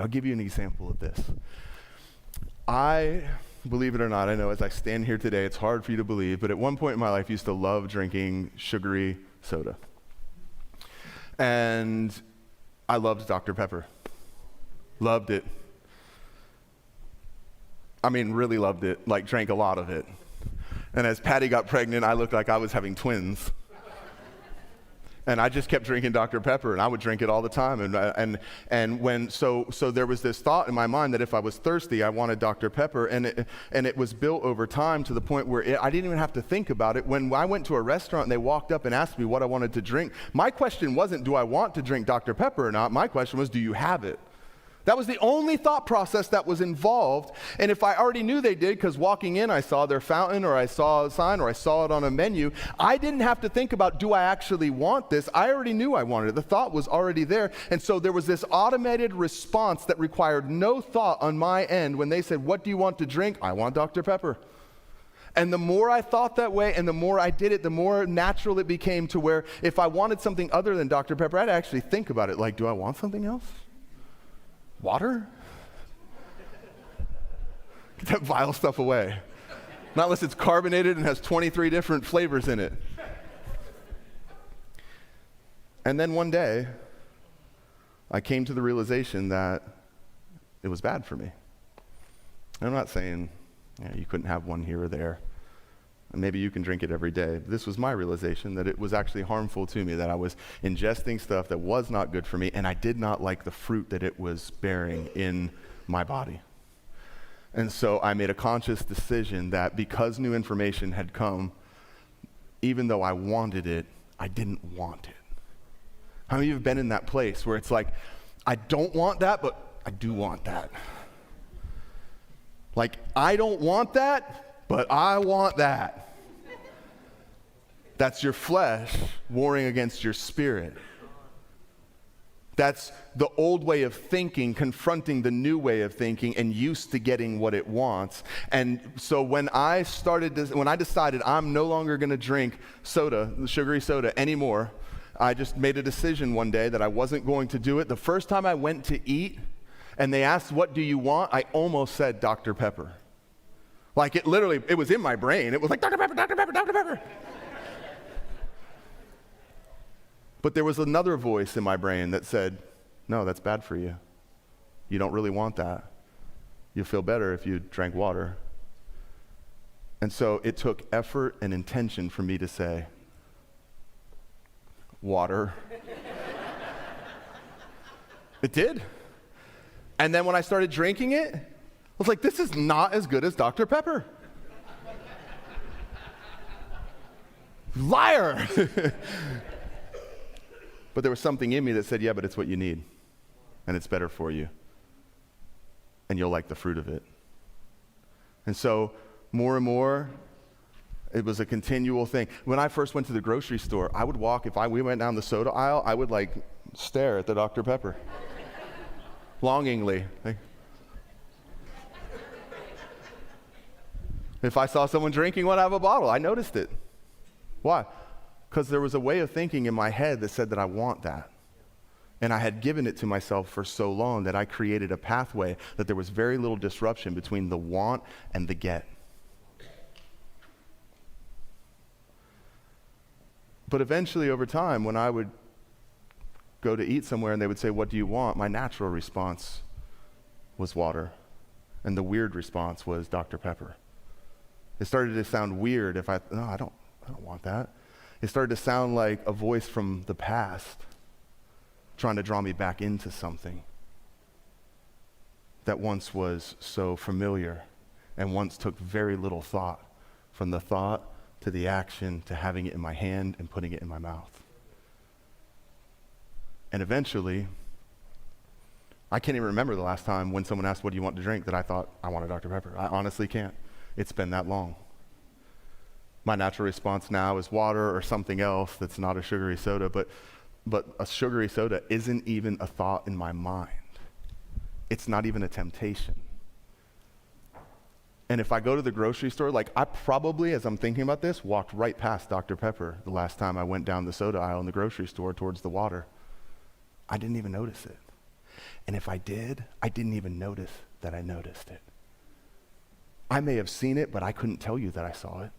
I'll give you an example of this. I, believe it or not, I know as I stand here today, it's hard for you to believe, but at one point in my life, I used to love drinking sugary soda. And I loved Dr. Pepper. Loved it. I mean, really loved it, like drank a lot of it. And as Patty got pregnant, I looked like I was having twins. And I just kept drinking Dr. Pepper, and I would drink it all the time. So there was this thought in my mind that if I was thirsty, I wanted Dr. Pepper, and it was built over time to the point where I didn't even have to think about it. When I went to a restaurant and they walked up and asked me what I wanted to drink, my question wasn't, do I want to drink Dr. Pepper or not? My question was, do you have it? That was the only thought process that was involved. And if I already knew they did, because walking in I saw their fountain, or I saw a sign, or I saw it on a menu, I didn't have to think about, do I actually want this? I already knew I wanted it. The thought was already there. And so there was this automated response that required no thought on my end. When they said, what do you want to drink? I want Dr. Pepper. And the more I thought that way and the more I did it, the more natural it became, to where if I wanted something other than Dr. Pepper, I'd actually think about it. Like, do I want something else? Water? Get that vile stuff away. Not unless it's carbonated and has 23 different flavors in it. And then one day, I came to the realization that it was bad for me. And I'm not saying you couldn't have one here or there. And maybe you can drink it every day. This was my realization that it was actually harmful to me, that I was ingesting stuff that was not good for me, and I did not like the fruit that it was bearing in my body. And so I made a conscious decision that because new information had come, even though I wanted it, I didn't want it. How many of you have been in that place where it's like, I don't want that, but I do want that? Like, I don't want that, but I want that. That's your flesh warring against your spirit. That's the old way of thinking confronting the new way of thinking and used to getting what it wants. And so when I decided I'm no longer going to drink soda, sugary soda anymore, I just made a decision one day that I wasn't going to do it. The first time I went to eat and they asked, what do you want? I almost said Dr. Pepper. Like it was in my brain. It was like, Dr. Pepper, Dr. Pepper, Dr. Pepper. But there was another voice in my brain that said, no, that's bad for you. You don't really want that. You'll feel better if you drank water. And so it took effort and intention for me to say, water. It did. And then when I started drinking it, I was like, this is not as good as Dr. Pepper. Liar! But there was something in me that said, yeah, but it's what you need. And it's better for you. And you'll like the fruit of it. And so, more and more, it was a continual thing. When I first went to the grocery store, I would walk, we went down the soda aisle, I would stare at the Dr. Pepper. Longingly. If I saw someone drinking one out of a bottle, I noticed it. Why? Because there was a way of thinking in my head that said that I want that. And I had given it to myself for so long that I created a pathway that there was very little disruption between the want and the get. But eventually, over time, when I would go to eat somewhere and they would say, what do you want? My natural response was water. And the weird response was Dr. Pepper. It started to sound weird I don't want that. It started to sound like a voice from the past trying to draw me back into something that once was so familiar and once took very little thought, from the thought to the action to having it in my hand and putting it in my mouth. And eventually, I can't even remember the last time when someone asked, what do you want to drink, that I thought, I want a Dr. Pepper. I honestly can't. It's been that long. My natural response now is water or something else that's not a sugary soda, but a sugary soda isn't even a thought in my mind. It's not even a temptation. And if I go to the grocery store, I probably, as I'm thinking about this, walked right past Dr. Pepper the last time I went down the soda aisle in the grocery store towards the water. I didn't even notice it. And if I did, I didn't even notice that I noticed it. I may have seen it, but I couldn't tell you that I saw it.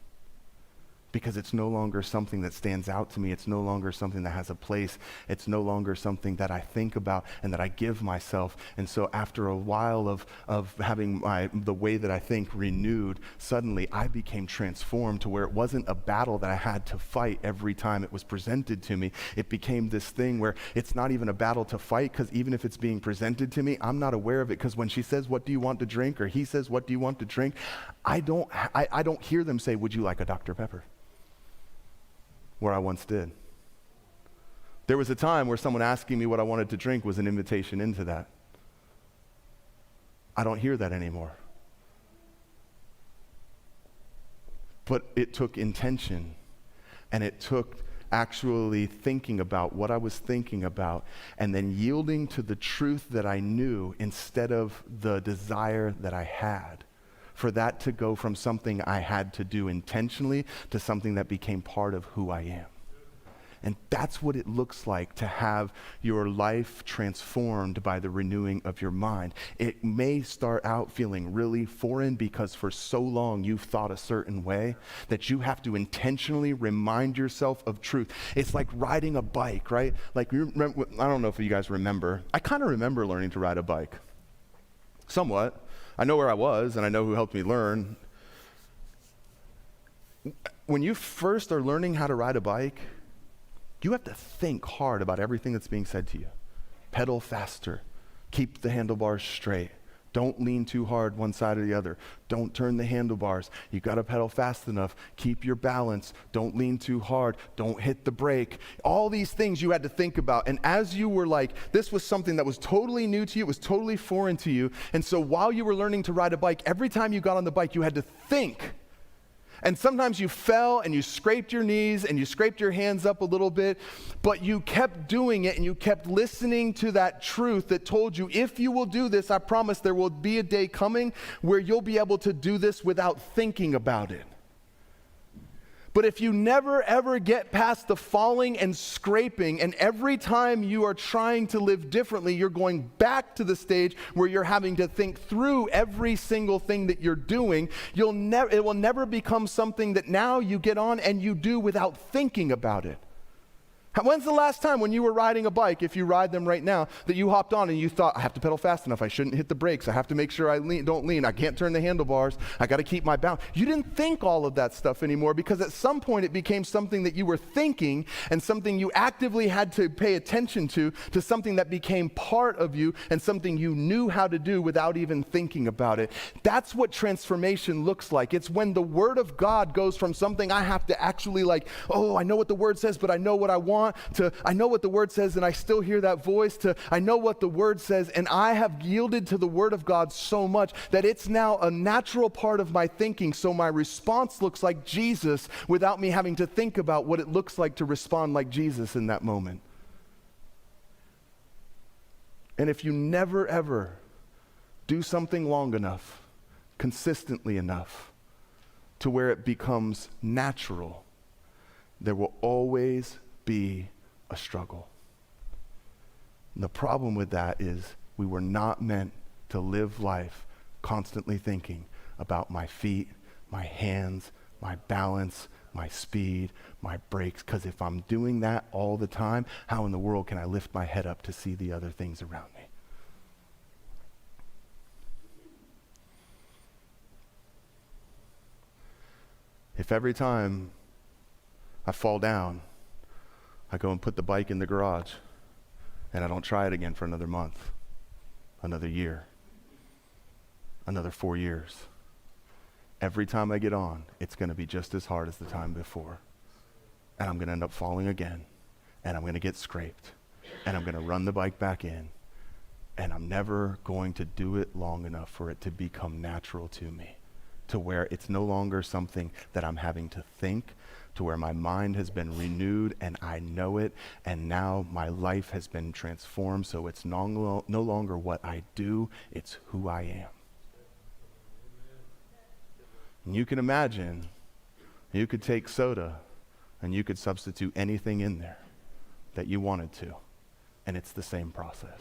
Because it's no longer something that stands out to me. It's no longer something that has a place. It's no longer something that I think about and that I give myself. And so after a while of having the way that I think renewed, suddenly I became transformed to where it wasn't a battle that I had to fight every time it was presented to me. It became this thing where it's not even a battle to fight, because even if it's being presented to me, I'm not aware of it, because when she says, "What do you want to drink?" or he says, "What do you want to drink?" I don't hear them say, "Would you like a Dr. Pepper?" Where I once did. There was a time where someone asking me what I wanted to drink was an invitation into that. I don't hear that anymore. But it took intention, and it took actually thinking about what I was thinking about, and then yielding to the truth that I knew instead of the desire that I had. For that to go from something I had to do intentionally to something that became part of who I am. And that's what it looks like to have your life transformed by the renewing of your mind. It may start out feeling really foreign because for so long you've thought a certain way that you have to intentionally remind yourself of truth. It's like riding a bike, right? Like, you remember, I don't know if you guys remember. I kind of remember learning to ride a bike. Somewhat. I know where I was, and I know who helped me learn. When you first are learning how to ride a bike, you have to think hard about everything that's being said to you. Pedal faster. Keep the handlebars straight. Don't lean too hard one side or the other. Don't turn the handlebars. You got to pedal fast enough. Keep your balance. Don't lean too hard. Don't hit the brake. All these things you had to think about. And as you were like, this was something that was totally new to you. It was totally foreign to you. And so while you were learning to ride a bike, every time you got on the bike, you had to think. And sometimes you fell and you scraped your knees and you scraped your hands up a little bit, but you kept doing it and you kept listening to that truth that told you, if you will do this, I promise there will be a day coming where you'll be able to do this without thinking about it. But if you never ever get past the falling and scraping, and every time you are trying to live differently, you're going back to the stage where you're having to think through every single thing that you're doing, it will never become something that now you get on and you do without thinking about it. When's the last time when you were riding a bike, if you ride them right now, that you hopped on and you thought, I have to pedal fast enough, I shouldn't hit the brakes, I have to make sure I don't lean, I can't turn the handlebars, I got to keep my balance. You didn't think all of that stuff anymore, because at some point it became something that you were thinking and something you actively had to pay attention to something that became part of you and something you knew how to do without even thinking about it. That's what transformation looks like. It's when the Word of God goes from something I have to actually I know what the Word says, but I know what I want, to I know what the Word says and I still hear that voice, to I know what the Word says and I have yielded to the Word of God so much that it's now a natural part of my thinking, so my response looks like Jesus without me having to think about what it looks like to respond like Jesus in that moment. And if you never ever do something long enough, consistently enough, to where it becomes natural, there will always be a struggle. And the problem with that is we were not meant to live life constantly thinking about my feet, my hands, my balance, my speed, my brakes, because if I'm doing that all the time, how in the world can I lift my head up to see the other things around me? If every time I fall down, I go and put the bike in the garage, and I don't try it again for another month, another year, another 4 years. Every time I get on, it's going to be just as hard as the time before. And I'm going to end up falling again, and I'm going to get scraped, and I'm going to run the bike back in, and I'm never going to do it long enough for it to become natural to me, to where it's no longer something that I'm having to think, to where my mind has been renewed and I know it, and now my life has been transformed, so it's no longer what I do, it's who I am. And you can imagine, you could take soda and you could substitute anything in there that you wanted to, and it's the same process.